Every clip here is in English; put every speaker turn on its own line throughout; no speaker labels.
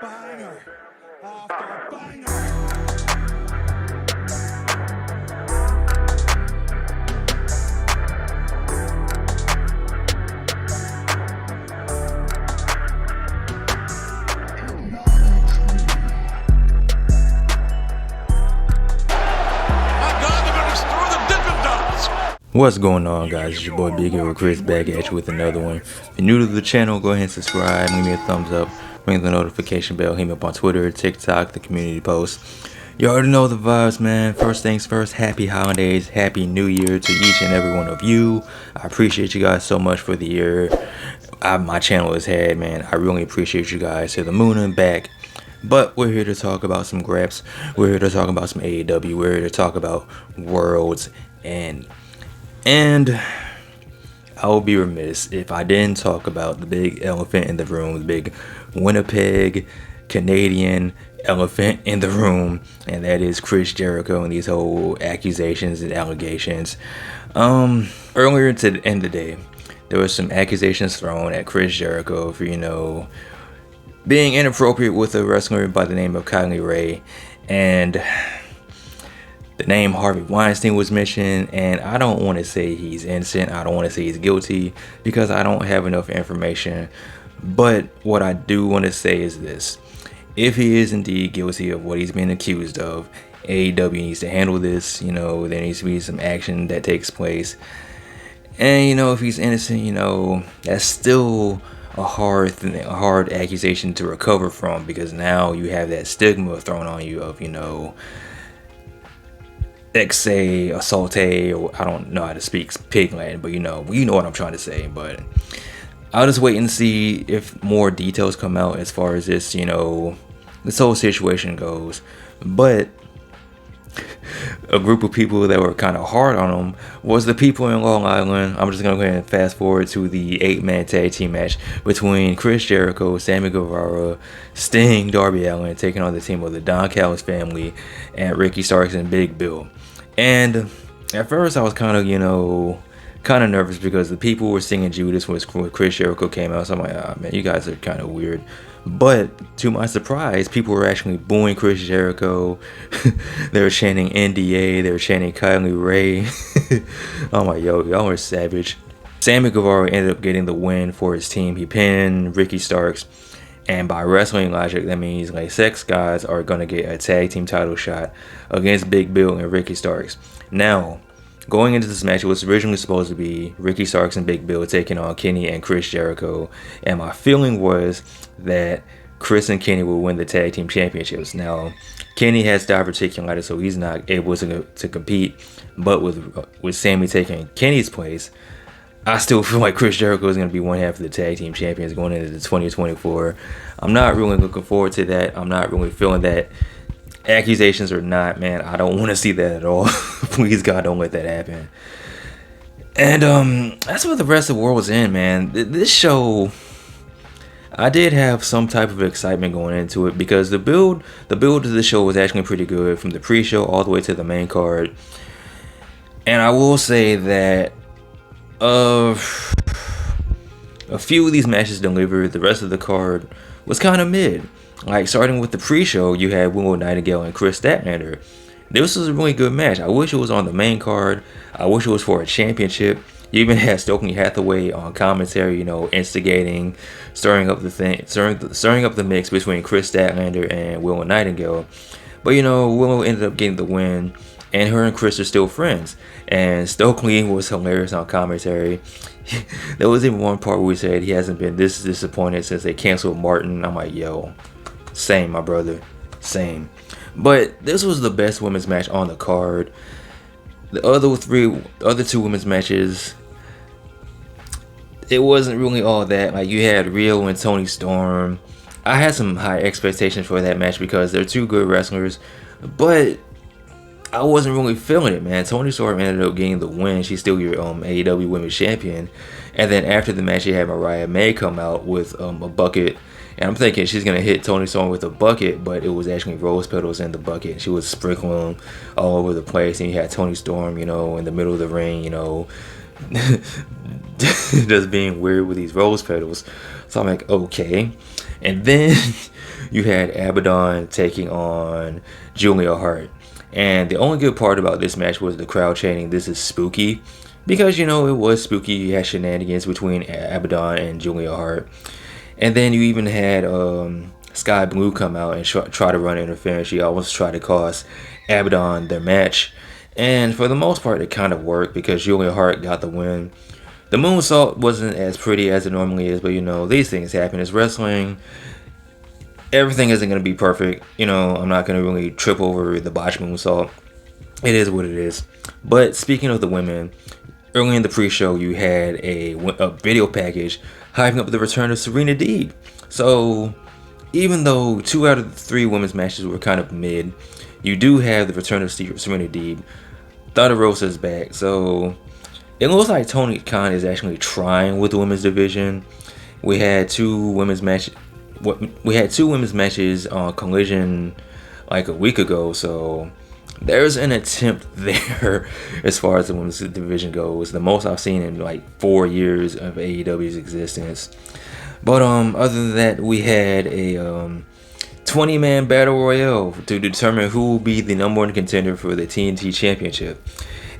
Banger after banger.
What's going on, guys? It's your boy Big Hero Chris back at you with another one. If you're new to the channel, go ahead and subscribe, leave me a thumbs up, ring the notification bell, hit me up on Twitter, TikTok, the community posts. You already know the vibes, man. First things first, happy holidays, happy new year to each and every one of you. I appreciate you guys so much for the year my channel has had, man. I really appreciate you guys to the moon and back. But we're here to talk about some graps. We're here to talk about some AEW. We're here to talk about Worlds End. And I would be remiss if I didn't talk about the big elephant in the room, the big Winnipeg Canadian elephant in the room, and that is Chris Jericho and these whole accusations and allegations. Earlier to the end of the day, there was some accusations thrown at Chris Jericho for, being inappropriate with a wrestler by the name of Kylie Rae, and the name Harvey Weinstein was mentioned, and I don't want to say he's innocent. I don't want to say he's guilty because I don't have enough information. But what I do want to say is this. If he is indeed guilty of what he's being accused of, AEW needs to handle this. There needs to be some action that takes place. And, if he's innocent, that's still a hard accusation to recover from, because now you have that stigma thrown on you of, exe, assaulté, or I don't know how to speak pigland, but you know what I'm trying to say. But I'll just wait and see if more details come out as far as this, this whole situation goes. But a group of people that were kind of hard on him was the people in Long Island. I'm just gonna go ahead and fast forward to the 8-man tag team match between Chris Jericho, Sammy Guevara, Sting, Darby Allin taking on the team of the Don Callis family and Ricky Starks and Big Bill. And at first I was kind of nervous because the people were singing Judas when Chris Jericho came out. So I'm like, man, you guys are kind of weird. But to my surprise, people were actually booing Chris Jericho. They were chanting NDA. They were chanting Kylie Rae. I'm like, yo, y'all are savage. Sammy Guevara ended up getting the win for his team. He pinned Ricky Starks. And by wrestling logic, that means like sex guys are going to get a tag team title shot against Big Bill and Ricky Starks. Now, going into this match, it was originally supposed to be Ricky Starks and Big Bill taking on Kenny and Chris Jericho. And my feeling was that Chris and Kenny will win the tag team championships. Now, Kenny has diverticulitis, so he's not able to compete. But with Sammy taking Kenny's place, I still feel like Chris Jericho is going to be one half of the tag team champions going into the 2024. I'm not really looking forward to that. I'm not really feeling that. Accusations or not, man, I don't want to see that at all. Please, God, don't let that happen. And that's what the rest of Worlds End, man. This show, I did have some type of excitement going into it because the build to the show was actually pretty good from the pre-show all the way to the main card. And I will say that a few of these matches delivered. The rest of the card was kind of mid. Like, starting with the pre-show, you had Willow Nightingale and Chris Statlander. This was a really good match. I wish it was on the main card. I wish it was for a championship. You even had Stokely Hathaway on commentary, instigating, stirring up the mix between Chris Statlander and Willow Nightingale. But Willow ended up getting the win, and her and Chris are still friends. And Stokely was hilarious on commentary. There was even one part where he said he hasn't been this disappointed since they canceled Martin. I'm like, yo, same, my brother, same. But this was the best women's match on the card. The other two women's matches, it wasn't really all that. Like, you had Riho and Toni Storm. I had some high expectations for that match because they're two good wrestlers, but I wasn't really feeling it, man. Toni Storm ended up getting the win. She's still your AEW Women's Champion. And then after the match, you had Mariah May come out with a bucket. And I'm thinking she's going to hit Toni Storm with a bucket, but it was actually rose petals in the bucket. She was sprinkling all over the place. And you had Toni Storm, in the middle of the ring, just being weird with these rose petals. So I'm like, okay. And then you had Abadon taking on Julia Hart. And the only good part about this match was the crowd chanting, "This is spooky." Because, it was spooky. You had shenanigans between Abadon and Julia Hart. And then you even had Sky Blue come out and try to run interference. She almost tried to cost Abadon their match. And for the most part, it kind of worked because Julia Hart got the win. The moonsault wasn't as pretty as it normally is, but these things happen. It's wrestling. Everything isn't going to be perfect. I'm not going to really trip over the botch moonsault. It is what it is. But speaking of the women, early in the pre-show, you had a video package hyping up the return of Serena Deeb. So even though 2 out of the 3 women's matches were kind of mid, you do have the return of Serena Deeb. Thunder Rosa's back. So it looks like Tony Khan is actually trying with the women's division. We had 2 women's matches. We had 2 women's matches on Collision like a week ago, so there's an attempt there as far as the women's division goes. The most I've seen in like 4 years of AEW's existence. But other than that, we had a 20-man battle royale to determine who will be the number 1 contender for the TNT Championship.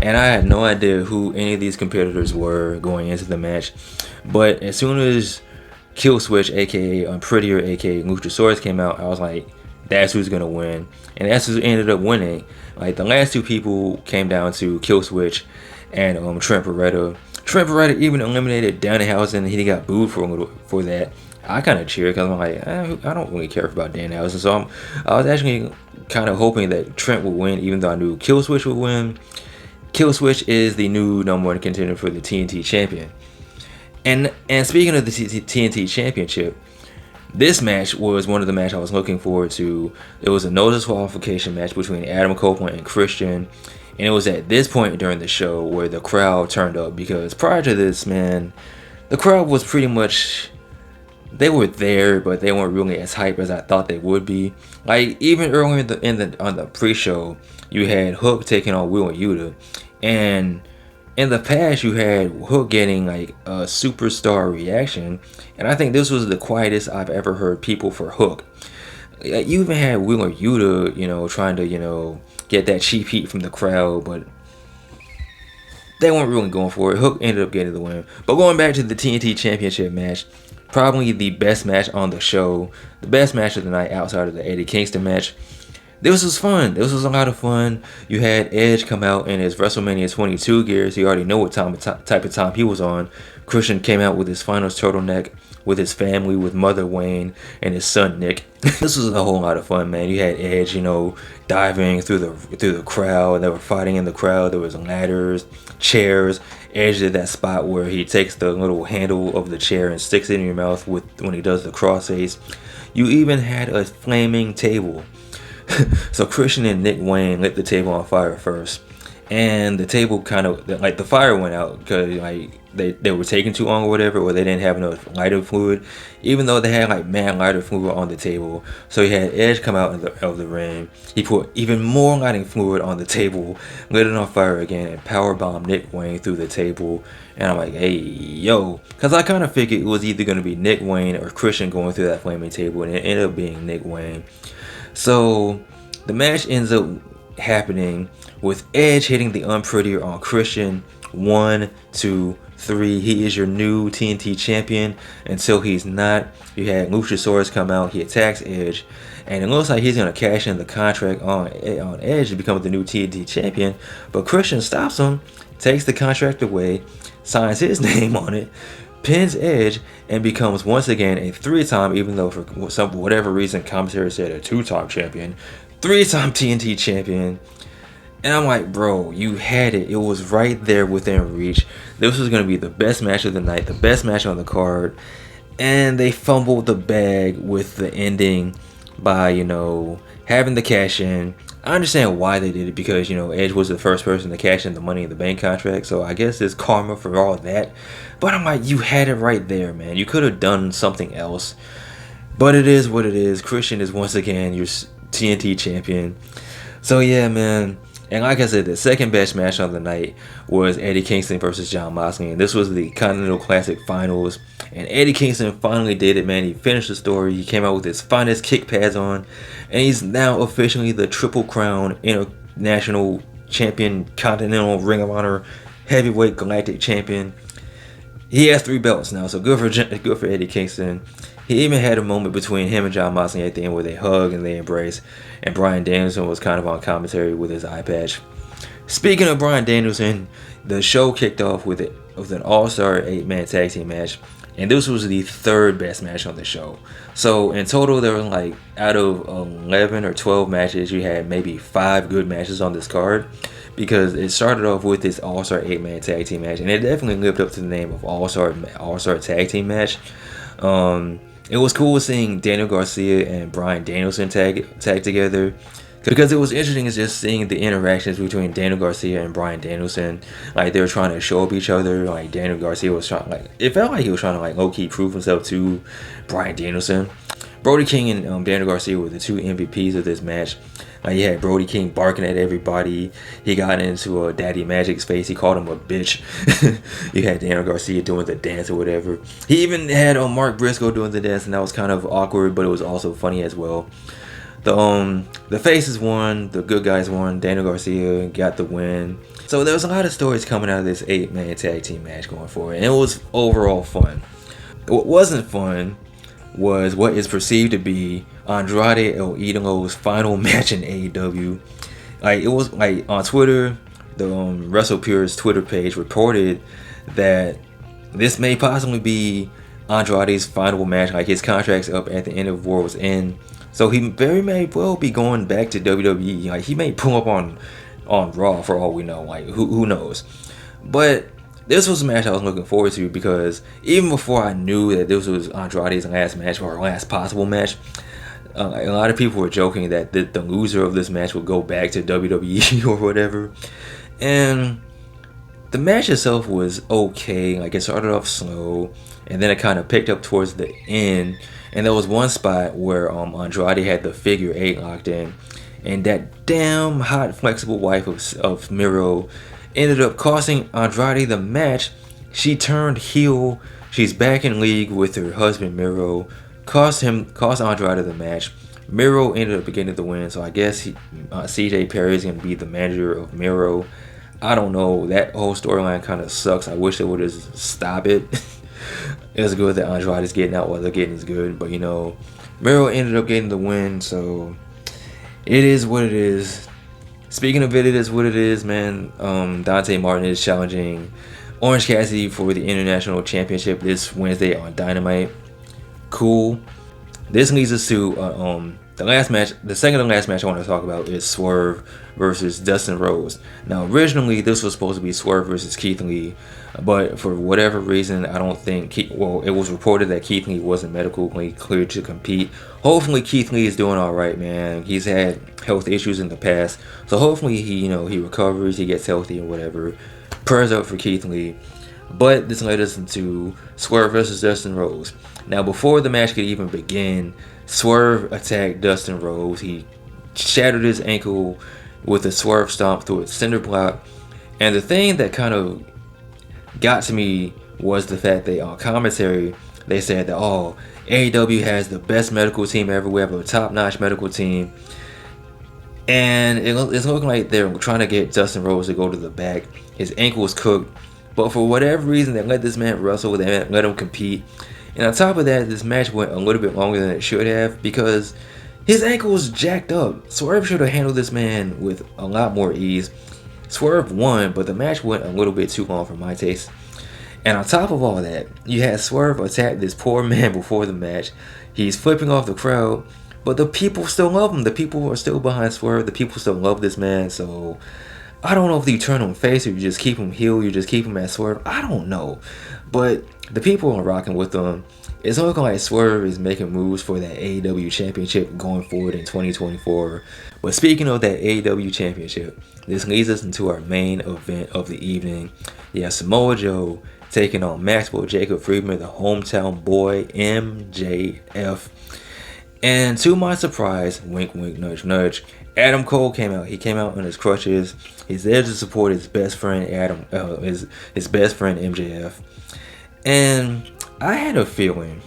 And I had no idea who any of these competitors were going into the match. But as soon as Killswitch, aka Unprettier, aka Luchasaurus came out, I was like, that's who's gonna win. And that's who ended up winning. Like, the last 2 people came down to Killswitch and Trent Beretta. Trent Beretta even eliminated Danhausen. He got booed for that. I kind of cheered because I'm like, I don't really care about Danhausen. So I was actually kind of hoping that Trent would win, even though I knew Killswitch would win. Killswitch is the new number 1 contender for the TNT Champion. And speaking of the TNT Championship, this match was one of the matches I was looking forward to. It was a no disqualification match between Adam Copeland and Christian. And it was at this point during the show where the crowd turned up, because prior to this, man, the crowd was pretty much, they were there, but they weren't really as hype as I thought they would be. Like, even earlier on the pre-show, you had Hook taking on Will and Yuta, and in the past you had Hook getting like a superstar reaction, and I think this was the quietest I've ever heard people for Hook. You even had Will and Yuta, trying to, get that cheap heat from the crowd, but they weren't really going for it. Hook ended up getting the win. But going back to the TNT Championship match, probably the best match on the show, the best match of the night outside of the Eddie Kingston match. This was fun. This was a lot of fun. You had Edge come out in his WrestleMania 22 gear, so you already know what type of time he was on. Christian came out with his finals turtleneck, with his family, with Mother Wayne and his son Nick. This was a whole lot of fun, man. You had Edge, diving through the crowd. They were fighting in the crowd. There was ladders, chairs. Edge did that spot where he takes the little handle of the chair and sticks it in your mouth when he does the crossface. You even had a flaming table. So Christian and Nick Wayne lit the table on fire first, and the table kind of, like, the fire went out because like they were taking too long or whatever, or they didn't have enough lighter fluid, even though they had like mad lighter fluid on the table. So he had Edge come out of the ring. He put even more lighting fluid on the table, lit it on fire again, and powerbombed Nick Wayne through the table. And I'm like, hey, yo, because I kind of figured it was either going to be Nick Wayne or Christian going through that flaming table, and it ended up being Nick Wayne. So the match ends up happening with Edge hitting the Unprettier on Christian. 1, 2, 3. He is your new TNT champion until he's not. You had Luchasaurus come out. He attacks Edge, and it looks like he's going to cash in the contract on Edge to become the new TNT champion. But Christian stops him, takes the contract away, signs his name on it, pins Edge, and becomes once again a 3-time, even though for whatever reason commentary said a 2-time champion, 3-time TNT champion. And I'm like, bro, you had it. It was right there within reach. This was going to be the best match of the night, the best match on the card. And they fumbled the bag with the ending by, having the cash in. I understand why they did it, because, Edge was the first person to cash in the Money in the Bank contract. So I guess it's karma for all of that. But I'm like, you had it right there, man. You could have done something else. But it is what it is. Christian is once again your TNT champion. So yeah, man. And like I said, the second best match of the night was Eddie Kingston versus Jon Moxley. And this was the Continental Classic Finals. And Eddie Kingston finally did it, man. He finished the story. He came out with his finest kick pads on. And he's now officially the Triple Crown International Champion, Continental Ring of Honor, Heavyweight Galactic Champion. He has 3 belts now, so good for Eddie Kingston. He even had a moment between him and Jon Moxley at the end where they hug and they embrace, and Bryan Danielson was kind of on commentary with his eye patch. Speaking of Bryan Danielson, the show kicked off with an all-star 8-man tag team match, and this was the 3rd best match on the show. So in total, there were like, out of 11 or 12 matches, you had maybe 5 good matches on this card, because it started off with this all-star 8-man tag team match, and it definitely lived up to the name of all-star tag team match. It was cool seeing Daniel Garcia and Bryan Danielson tag together, because it was interesting just seeing the interactions between Daniel Garcia and Bryan Danielson. Like, they were trying to show up each other. Like, Daniel Garcia was trying, like, it felt like he was trying to like low-key prove himself to Bryan Danielson. Brody King and Daniel Garcia were the 2 MVPs of this match. Like, you had Brody King barking at everybody. He got into Daddy Magic's face. He called him a bitch. You had Daniel Garcia doing the dance or whatever. He even had Mark Briscoe doing the dance, and that was kind of awkward, but it was also funny as well. The faces won. The good guys won. Daniel Garcia got the win. So there was a lot of stories coming out of this 8-man tag team match going forward, and it was overall fun. What wasn't fun was what is perceived to be Andrade El Idolo's final match in AEW. Like, it was like on Twitter, the WrestlePure's Twitter page reported that this may possibly be Andrade's final match. Like, his contract's up at the end of Worlds End, so he very may well be going back to WWE. Like, he may pull up on Raw for all we know. Like, who knows? But this was a match I was looking forward to, because even before I knew that this was Andrade's last match, or last possible match, a lot of people were joking that the loser of this match would go back to WWE or whatever. And the match itself was okay. Like, it started off slow, and then it kind of picked up towards the end. And there was one spot where Andrade had the figure 8 locked in, and that damn hot, flexible wife of Miro ended up costing Andrade the match. She turned heel. She's back in league with her husband Miro. Cost Andrade the match. Miro ended up getting the win, so I guess CJ Perry is going to be the manager of Miro. I don't know. That whole storyline kind of sucks. I wish they would just stop it. It was good that Andrade is getting out while they're getting is good, but Miro ended up getting the win, so it is what it is. Speaking of it is what it is, man. Dante Martin is challenging Orange Cassidy for the International Championship this Wednesday on Dynamite. Cool. This leads us to the last match. The second to last match I want to talk about is Swerve versus Dustin Rhodes. Now, originally this was supposed to be Swerve versus Keith Lee, but for whatever reason, I don't think it was reported that Keith Lee wasn't medically cleared to compete. Hopefully Keith Lee is doing all right, man. He's had health issues in the past, so hopefully he recovers, he gets healthy and whatever. Prayers up for Keith Lee. But this led us into Swerve versus Dustin Rhodes. Now, before the match could even begin, Swerve attacked Dustin Rhodes. He shattered his ankle with a Swerve stomp through a cinder block. And the thing that kind of got to me was the fact that on commentary, they said that, AEW has the best medical team ever. We have a top-notch medical team. And it's looking like they're trying to get Dustin Rhodes to go to the back. His ankle was cooked. But for whatever reason, they let this man wrestle. They let him compete. And on top of that, this match went a little bit longer than it should have, because his ankle was jacked up. Swerve should have handled this man with a lot more ease. Swerve won, but the match went a little bit too long for my taste. And on top of all that, you had Swerve attack this poor man before the match. He's flipping off the crowd, but the people still love him. The people are still behind Swerve. The people still love this man. So I don't know if you turn him face or you just keep him heel, you just keep him as Swerve. I don't know. But the people are rocking with him. It's looking like Swerve is making moves for that AEW Championship going forward in 2024. But speaking of that AEW Championship, this leads us into our main event of the evening. You have Samoa Joe taking on Maxwell Jacob Friedman, the hometown boy, MJF. And to my surprise, wink, wink, nudge, nudge, Adam Cole came out. He came out on his crutches. He's there to support his best friend his best friend MJF. And I had a feeling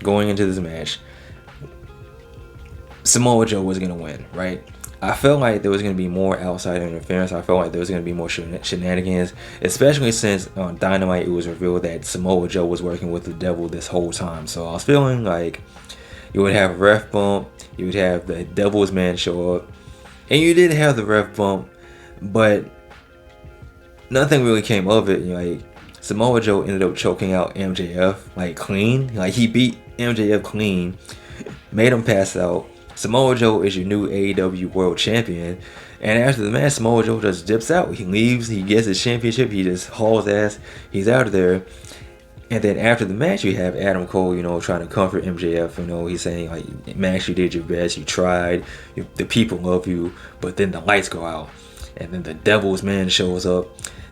going into this match, Samoa Joe was gonna win, right? I felt like there was going to be more outside interference. I felt like there was going to be more shenanigans, especially since on Dynamite it was revealed that Samoa Joe was working with the devil this whole time. So I was feeling like you would have a ref bump, you would have the devil's man show up, and you did have the ref bump, but nothing really came of it. Like Samoa Joe ended up choking out MJF like clean. Like he beat MJF clean, made him pass out. Samoa Joe is your new AEW World Champion. And after the match, Samoa Joe just dips out. He leaves, he gets his championship, he just hauls ass, he's out of there. And then after the match, you have Adam Cole, trying to comfort MJF. He's saying, like, Max, you did your best, you tried, the people love you, but then the lights go out. And then the devil's man shows up.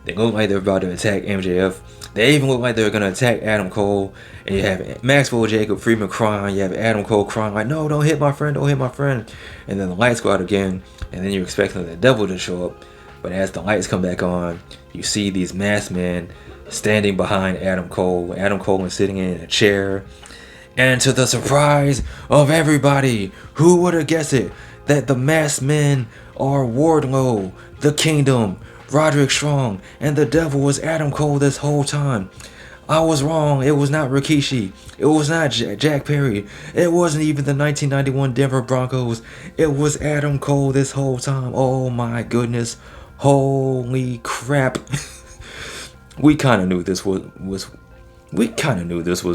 They look like they're about to attack MJF. They even look like they're going to attack Adam Cole. And you have Maxwell Jacob Friedman crying. You have Adam Cole crying like, no, don't hit my friend, don't hit my friend. And then the lights go out again. And then you're expecting the devil to show up. But as the lights come back on, you see these masked men standing behind Adam Cole. Adam Cole is sitting in a chair. And to the surprise of everybody, who would have guessed it, that the masked men are Wardlow, The Kingdom, Roderick Strong, and the devil was Adam Cole this whole time. I was wrong. It was not Rikishi. It was not Jack Perry. It wasn't even the 1991 Denver Broncos. It was Adam Cole this whole time. Oh my goodness. Holy crap. We kind of knew this was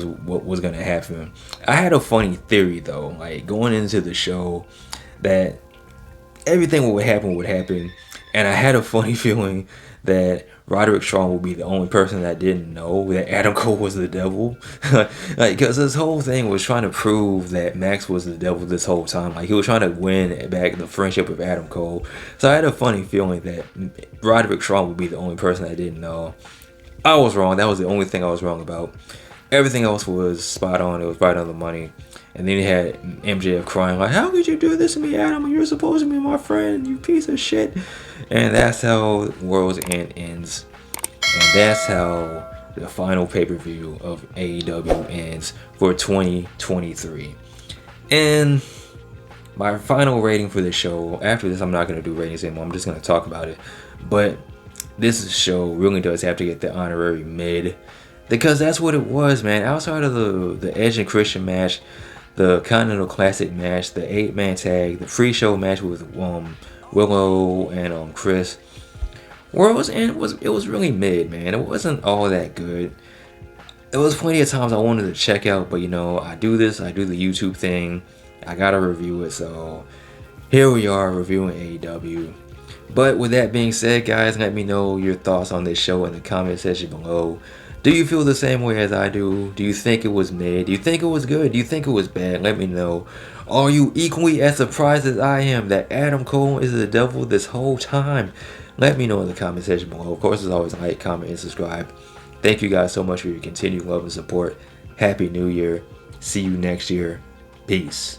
what was going to happen. I had a funny theory though, like going into the show, that everything what would happen. And I had a funny feeling that Roderick Strong would be the only person that didn't know that Adam Cole was the devil. Like, because this whole thing was trying to prove that Max was the devil this whole time. Like, he was trying to win back the friendship with Adam Cole. So I had a funny feeling that Roderick Strong would be the only person that didn't know. I was wrong. That was the only thing I was wrong about. Everything else was spot on. It was right on the money. And then you had MJF crying like, how could you do this to me, Adam? You're supposed to be my friend, you piece of shit. And that's how Worlds End ends. And that's how the final pay-per-view of AEW ends for 2023. And my final rating for this show, after this I'm not going to do ratings anymore, I'm just going to talk about it. But this show really does have to get the honorary mid. Because that's what it was, man. Outside of the Edge and Christian match, the Continental Classic match, the 8-man tag, the free show match with Willow and Chris, Worlds End was really mid, man. It wasn't all that good. There was plenty of times I wanted to check out, but I do the YouTube thing. I gotta review it, so here we are reviewing AEW. But with that being said, guys, let me know your thoughts on this show in the comment section below. Do you feel the same way as I do? Do you think it was mid? Do you think it was good? Do you think it was bad? Let me know. Are you equally as surprised as I am that Adam Cole is the devil this whole time? Let me know in the comment section below. Of course, as always, like, comment, and subscribe. Thank you guys so much for your continued love and support. Happy New Year. See you next year. Peace.